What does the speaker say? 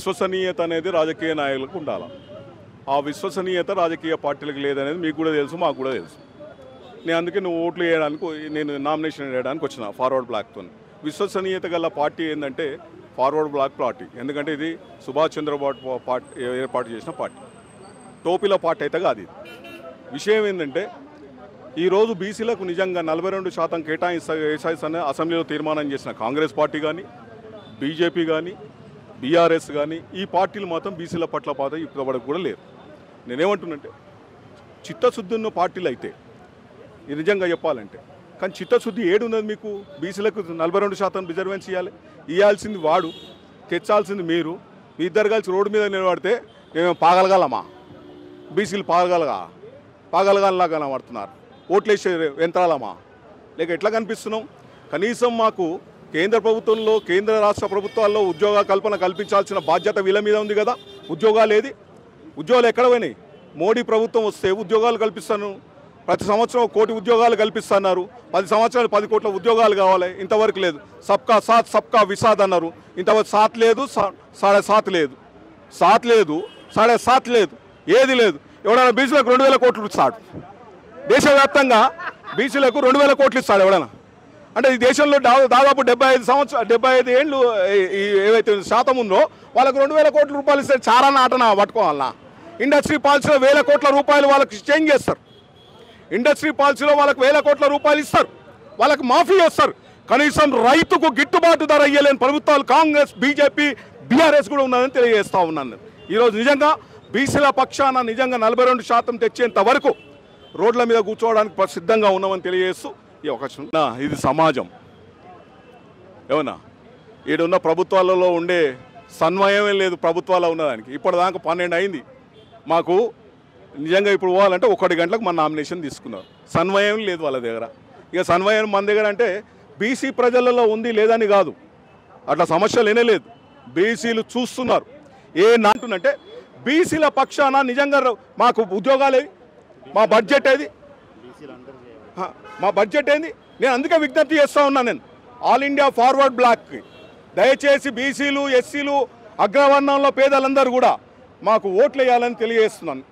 విశ్వసనీయత అనేది రాజకీయ నాయకులకు ఉండాలి. ఆ విశ్వసనీయత రాజకీయ పార్టీలకు లేదనేది మీకు కూడా తెలుసు, మాకు కూడా తెలుసు. నేను అందుకే నువ్వు ఓట్లు వేయడానికి నేను నామినేషన్ వేయడానికి వచ్చిన ఫార్వర్డ్ బ్లాక్తో. విశ్వసనీయత గల పార్టీ ఏంటంటే ఫార్వర్డ్ బ్లాక్ పార్టీ. ఎందుకంటే ఇది సుభాష్ చంద్రబోస్ పార్టీ ఏర్పాటు చేసిన పార్టీ, టోపీల పార్టీ అయితే కాదు. ఇది విషయం ఏంటంటే ఈరోజు బీసీలకు నిజంగా 42% కేటాయిస్తాయని అసెంబ్లీలో తీర్మానం చేసిన కాంగ్రెస్ పార్టీ కానీ, బీజేపీ కానీ, బీఆర్ఎస్ కానీ, ఈ పార్టీలు మాత్రం బీసీల పట్ల పాత ఇప్పటివరకు కూడా లేరు. నేనేమంటున్నంటే చిత్తశుద్ధి ఉన్న పార్టీలు అయితే ఇది నిజంగా చెప్పాలంటే, కానీ చిత్తశుద్ధి ఏడున్నది మీకు? బీసీలకు 42% రిజర్వేషన్ ఇవ్వాల్సింది వాడు, తెచ్చాల్సింది మీరు. మీ ఇద్దరు కలిసి రోడ్డు మీద నిలబడితే మేము పాగలగలమా? బీసీలు పాగలగాలాగా కనబడుతున్నారు. ఓట్లేసే యంత్రాలమా? లేక ఎట్లా కనిపిస్తున్నాం? కనీసం మాకు కేంద్ర ప్రభుత్వంలో, కేంద్ర రాష్ట్ర ప్రభుత్వాల్లో ఉద్యోగ కల్పన కల్పించాల్సిన బాధ్యత వీళ్ళ మీద ఉంది కదా. ఉద్యోగాలు ఏది? ఉద్యోగాలు ఎక్కడ పోయినాయి? మోడీ ప్రభుత్వం వస్తే ఉద్యోగాలు కల్పిస్తాను, ప్రతి సంవత్సరం 1 కోటి ఉద్యోగాలు కల్పిస్తున్నారు. 10 సంవత్సరాలు 10 కోట్ల ఉద్యోగాలు కావాలి, ఇంతవరకు లేదు. సబ్కా సాత్ సబ్కా విసాద్ అన్నారు, ఇంతవరకు సాత్ లేదు, 7.5 లేదు, సాత్ లేదు, 7.5 లేదు, ఏది లేదు. ఎవడైనా బీసీలకు 2000 కోట్లు ఇస్తాడు? దేశవ్యాప్తంగా బీసీలకు 2000 కోట్లు ఇస్తాడు ఎవడైనా? అంటే ఈ దేశంలో దాదాపు 75 ఏళ్ళు ఏవైతే శాతం ఉందో వాళ్ళకు 2000 కోట్ల రూపాయలు ఇస్తే చారాన ఆటన పట్టుకోవాలన్నా? ఇండస్ట్రీ పాలసీలో 1000 కోట్ల రూపాయలు వాళ్ళకి చేంజ్ చేస్తారు. ఇండస్ట్రీ పాలసీలో వాళ్ళకి 1000 కోట్ల రూపాయలు ఇస్తారు, వాళ్ళకి మాఫీ చేస్తారు. కనీసం రైతుకు గిట్టుబాటు ధర ఇయ్యలేని ప్రభుత్వాలు కాంగ్రెస్, బీజేపీ, బీఆర్ఎస్ కూడా ఉన్నదని తెలియజేస్తూ ఉన్నాను. ఈరోజు నిజంగా బీసీల పక్షాన నిజంగా 42% తెచ్చేంత వరకు రోడ్ల మీద కూర్చోవడానికి సిద్ధంగా ఉన్నామని తెలియజేస్తూ ఈ అవకాశం. ఇది సమాజం ఏమన్నా ఈడున్న ప్రభుత్వాలలో ఉండే సన్వయమే లేదు ప్రభుత్వాలు ఉన్నదానికి. ఇప్పటిదాకా 12 అయింది మాకు. నిజంగా ఇప్పుడు పోవాలంటే 1 గంటలకు మన నామినేషన్ తీసుకున్నారు. సన్వయం లేదు వాళ్ళ దగ్గర. ఇక సన్వయం మన దగ్గర అంటే బీసీ ప్రజలలో ఉంది లేదని కాదు, అట్లా సమస్య లేనేలేదు. బీసీలు చూస్తున్నారు. నాంటున్నంటే బీసీల పక్షాన నిజంగా మాకు ఉద్యోగాలు, మా బడ్జెట్ ఏది, మా బడ్జెట్ ఏంది? నేను అందుకే విజ్ఞప్తి చేస్తూ ఉన్నాను. నేను ఆల్ ఇండియా ఫార్వర్డ్ బ్లాక్కి దయచేసి బీసీలు, ఎస్సీలు, అగ్రవర్ణంలో పేదలందరూ కూడా మాకు ఓట్లు వేయాలని తెలియజేస్తున్నాను.